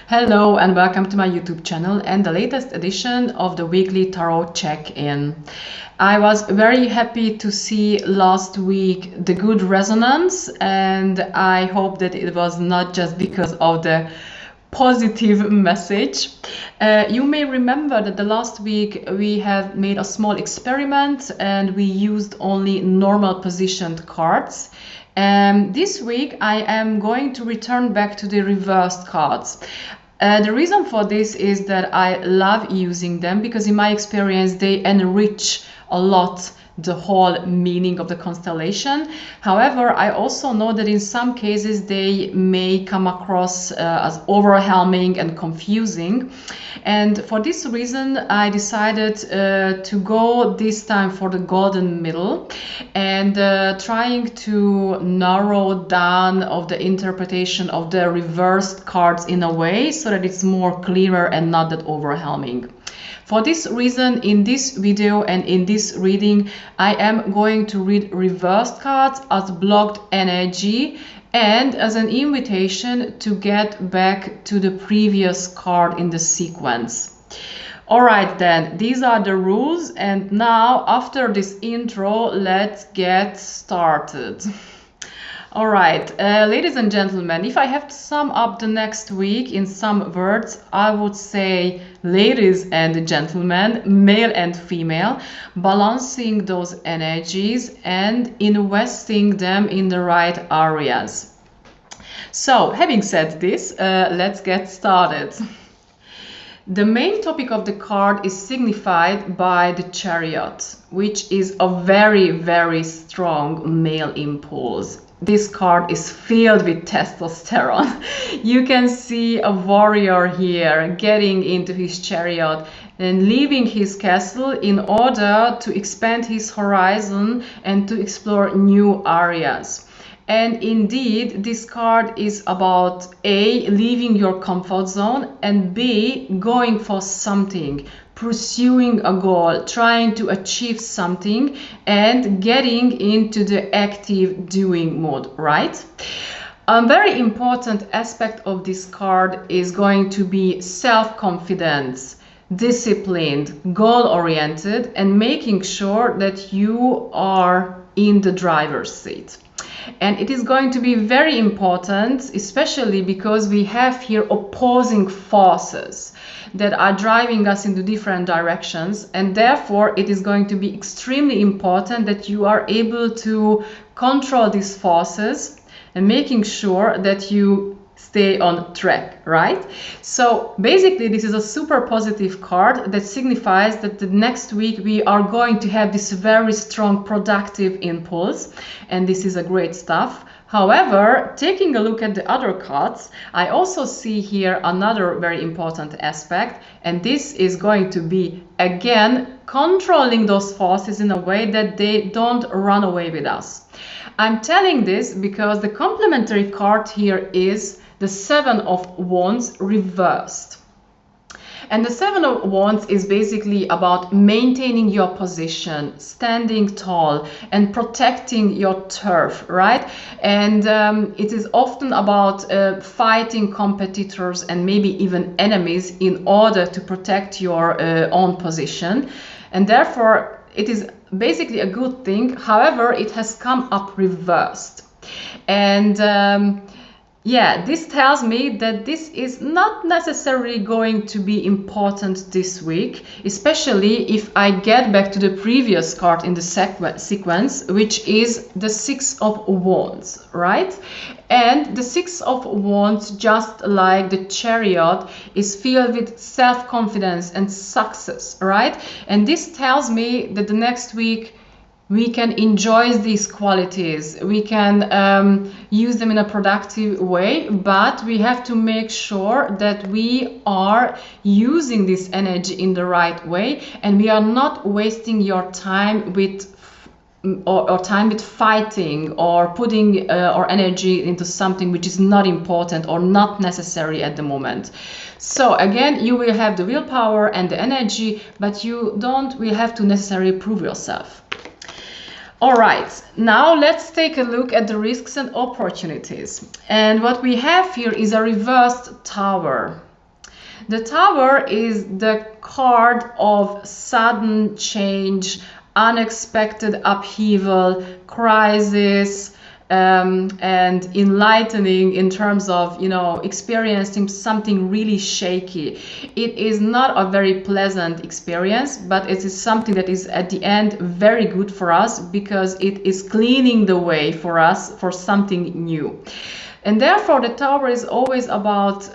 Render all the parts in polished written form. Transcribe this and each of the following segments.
Hello and welcome to my YouTube channel and the latest edition of the weekly tarot check-in. I was very happy to see last week the good resonance, and I hope that it was not just because of the positive message. You may remember that the last week we have made a small experiment and we used only normal positioned cards. This week I am going to return back to the reversed cards. The reason for this is that I love using them because in my experience they enrich a lot the whole meaning of the constellation. However, I also know that in some cases they may come across as overwhelming and confusing. And for this reason, I decided to go this time for the golden middle and trying to narrow down of the interpretation of the reversed cards in a way so that it's more clearer and not that overwhelming. For this reason, in this video and in this reading, I am going to read reversed cards as blocked energy and as an invitation to get back to the previous card in the sequence. Alright then, these are the rules, and now after this intro, let's get started. Alright, ladies and gentlemen, if I have to sum up the next week in some words, I would say ladies and gentlemen, male and female, balancing those energies and investing them in the right areas. So, having said this, let's get started. The main topic of the card is signified by the Chariot, which is a very, very strong male impulse. This card is filled with testosterone. You can see a warrior here getting into his chariot and leaving his castle in order to expand his horizon and to explore new areas. And indeed, this card is about A, leaving your comfort zone, and B, going for something, pursuing a goal, trying to achieve something, and getting into the active doing mode, right? A very important aspect of this card is going to be self-confidence, disciplined, goal-oriented, and making sure that you are in the driver's seat. And it is going to be very important, especially because we have here opposing forces that are driving us into different directions, and therefore it is going to be extremely important that you are able to control these forces and making sure that you stay on track, right? So basically this is a super positive card that signifies that the next week we are going to have this very strong productive impulse, and this is a great stuff. However, taking a look at the other cards, I also see here another very important aspect, and this is going to be again controlling those forces in a way that they don't run away with us. I'm telling this because the complementary card here is the Seven of Wands reversed. And the Seven of Wands is basically about maintaining your position, standing tall, and protecting your turf, right? And it is often about fighting competitors and maybe even enemies in order to protect your own position. And therefore, it is basically a good thing. However, it has come up reversed. And yeah, this tells me that this is not necessarily going to be important this week, especially if I get back to the previous card in the sequence, which is the Six of Wands, right? And the Six of Wands, just like the Chariot, is filled with self-confidence and success, right? And this tells me that the next week we can enjoy these qualities, we can use them in a productive way, but we have to make sure that we are using this energy in the right way and we are not wasting your time with or time with fighting or putting our energy into something which is not important or not necessary at the moment. So again, you will have the willpower and the energy, but you will have to necessarily prove yourself. Alright, now let's take a look at the risks and opportunities. And what we have here is a reversed tower. The Tower is the card of sudden change, unexpected upheaval, crisis, and enlightening in terms of, experiencing something really shaky. It is not a very pleasant experience, but it is something that is at the end very good for us, because it is cleaning the way for us for something new. And therefore, the Tower is always about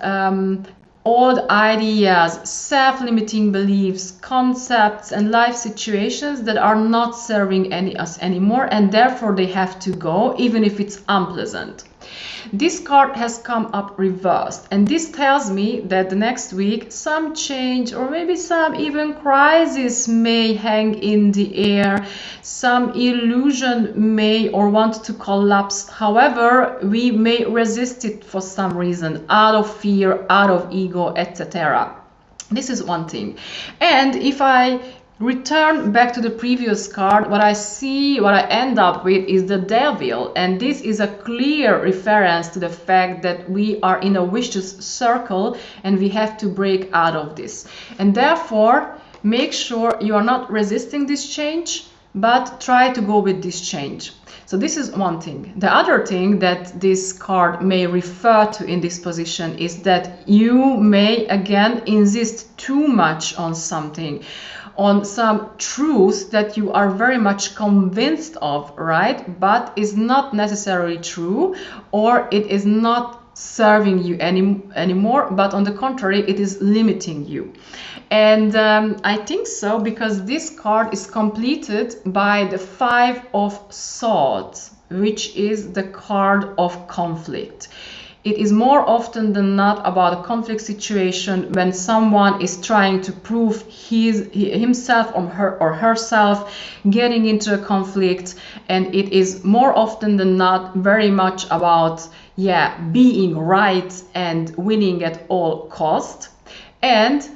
old ideas, self-limiting beliefs, concepts, and life situations that are not serving us anymore, and therefore they have to go, even if it's unpleasant. This card has come up reversed, and this tells me that the next week some change, or maybe some even crisis, may hang in the air. Some illusion may or want to collapse. However, we may resist it for some reason, out of fear, out of ego, etc. This is one thing. And if I return back to the previous card, what I end up with is the Devil, and this is a clear reference to the fact that we are in a vicious circle and we have to break out of this. And therefore, make sure you are not resisting this change, but try to go with this change. So this is one thing. The other thing that this card may refer to in this position is that you may again insist too much on something, on some truth that you are very much convinced of, right? But is not necessarily true, or it is not serving you anymore, but on the contrary, it is limiting you. And I think so, because this card is completed by the Five of Swords, which is the card of conflict. It is more often than not about a conflict situation when someone is trying to prove himself or herself, getting into a conflict, and it is more often than not very much about being right and winning at all cost. And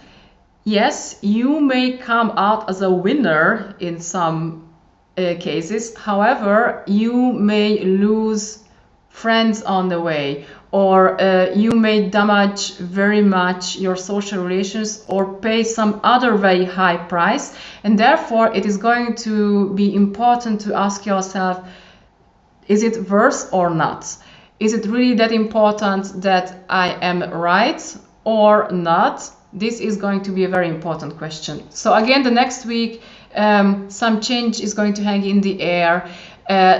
yes, you may come out as a winner in some cases. However, you may lose friends on the way, or you may damage very much your social relations, or pay some other very high price. And therefore, it is going to be important to ask yourself, is it worth or not? Is it really that important that I am right or not? This is going to be a very important question. So again, the next week, some change is going to hang in the air.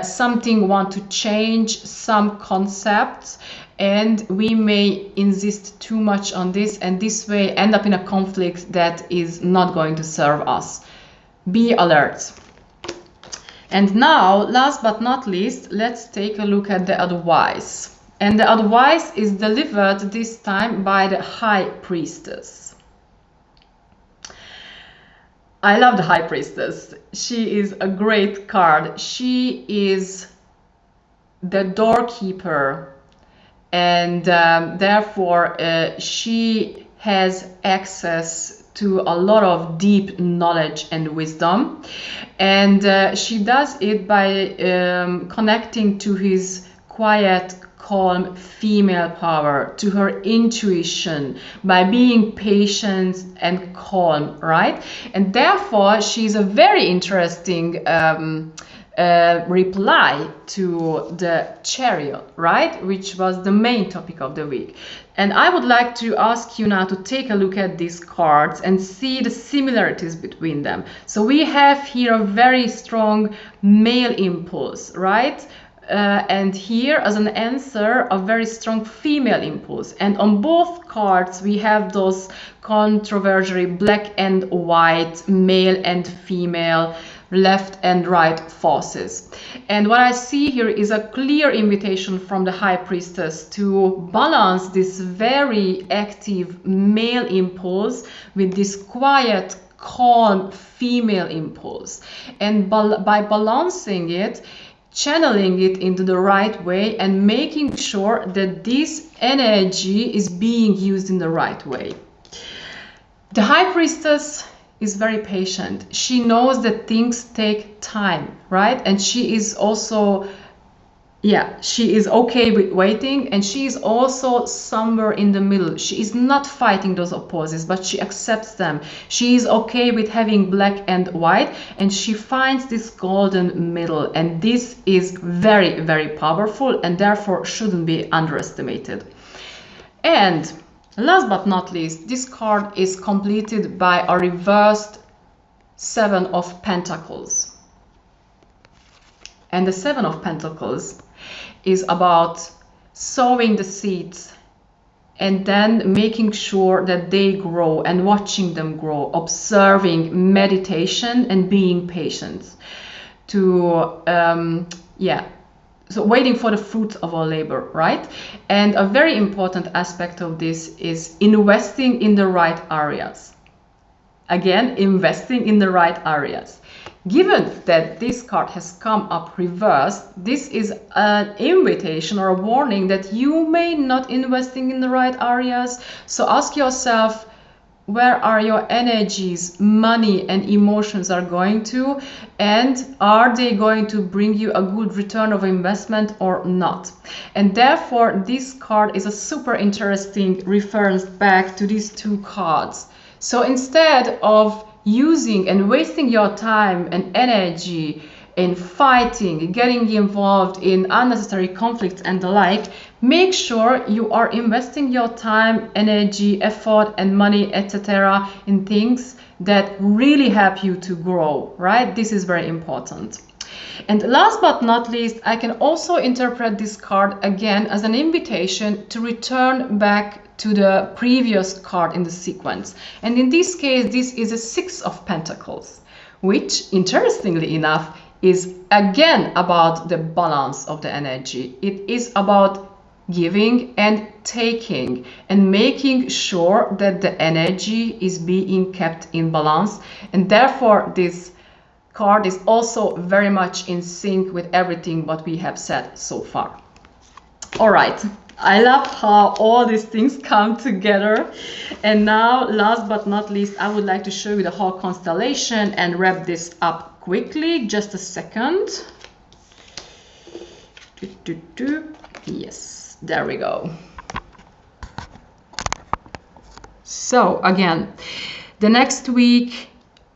Something want to change, some concepts, and we may insist too much on this, and this way end up in a conflict that is not going to serve us. Be alert. And now, last but not least, let's take a look at the advice. And the advice is delivered this time by the High Priestess. I love the High Priestess. She is a great card. She is the doorkeeper, and therefore she has access to a lot of deep knowledge and wisdom, and she does it by connecting to his quiet, calm female power, to her intuition, by being patient and calm, right? And therefore she's a very interesting reply to the Chariot, right, which was the main topic of the week. And I would like to ask you now to take a look at these cards and see the similarities between them. So we have here a very strong male impulse, right? And here as an answer, a very strong female impulse. And on both cards we have those controversial black and white, male and female, left and right forces. And what I see here is a clear invitation from the High Priestess to balance this very active male impulse with this quiet, calm female impulse. And by balancing it, channeling it into the right way, and making sure that this energy is being used in the right way. The High Priestess is very patient. She knows that things take time, right? And she is also, Yeah, she is okay with waiting, and she is also somewhere in the middle. She is not fighting those opposites, but she accepts them. She is okay with having black and white, and she finds this golden middle, and this is very, very powerful and therefore shouldn't be underestimated. And last but not least, this card is completed by a reversed Seven of Pentacles. And the Seven of Pentacles is about sowing the seeds and then making sure that they grow and watching them grow, observing, meditation, and being patient to so waiting for the fruits of our labor, right? And a very important aspect of this is investing in the right areas. Again, investing in the right areas. Given that this card has come up reversed, this is an invitation or a warning that you may not investing in the right areas. So ask yourself, where are your energies, money, and emotions are going to, and are they going to bring you a good return of investment or not? And therefore, this card is a super interesting reference back to these two cards. So instead of using and wasting your time and energy in fighting, getting involved in unnecessary conflicts and the like, make sure you are investing your time, energy, effort, and money, etc. in things that really help you to grow, right? This is very important. And last but not least, I can also interpret this card again as an invitation to return back to the previous card in the sequence. And in this case, this is a Six of Pentacles, which, interestingly enough, is again about the balance of the energy. It is about giving and taking and making sure that the energy is being kept in balance. And therefore, this card is also very much in sync with everything what we have said so far. All right. I love how all these things come together. And now, last but not least, I would like to show you the whole constellation and wrap this up quickly. Just a second. Yes, there we go. So again, the next week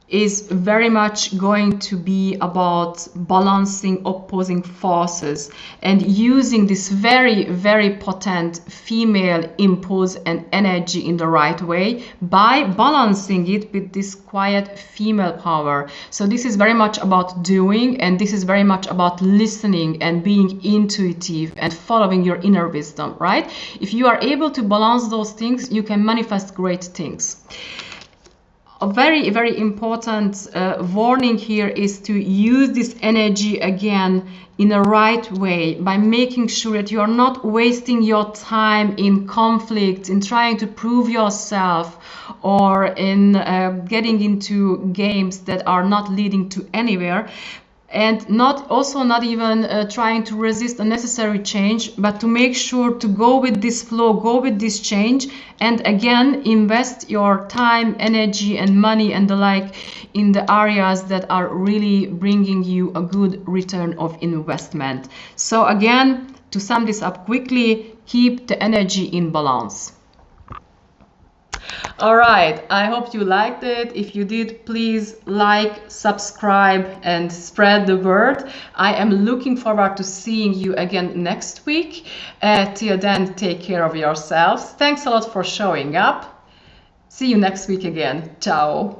is very much going to be about balancing opposing forces and using this very, very potent female impulse and energy in the right way by balancing it with this quiet female power. So this is very much about doing, and this is very much about listening and being intuitive and following your inner wisdom, right? If you are able to balance those things, you can manifest great things. A very, very important warning here is to use this energy again in the right way by making sure that you are not wasting your time in conflict, in trying to prove yourself, or in getting into games that are not leading to anywhere. And not even trying to resist unnecessary change, but to make sure to go with this flow, go with this change, and again invest your time, energy, and money and the like in the areas that are really bringing you a good return of investment. So again, to sum this up quickly, keep the energy in balance. All right, I hope you liked it. If you did, please like, subscribe, and spread the word. I am looking forward to seeing you again next week. Till then, take care of yourselves. Thanks a lot for showing up. See you next week again. Ciao.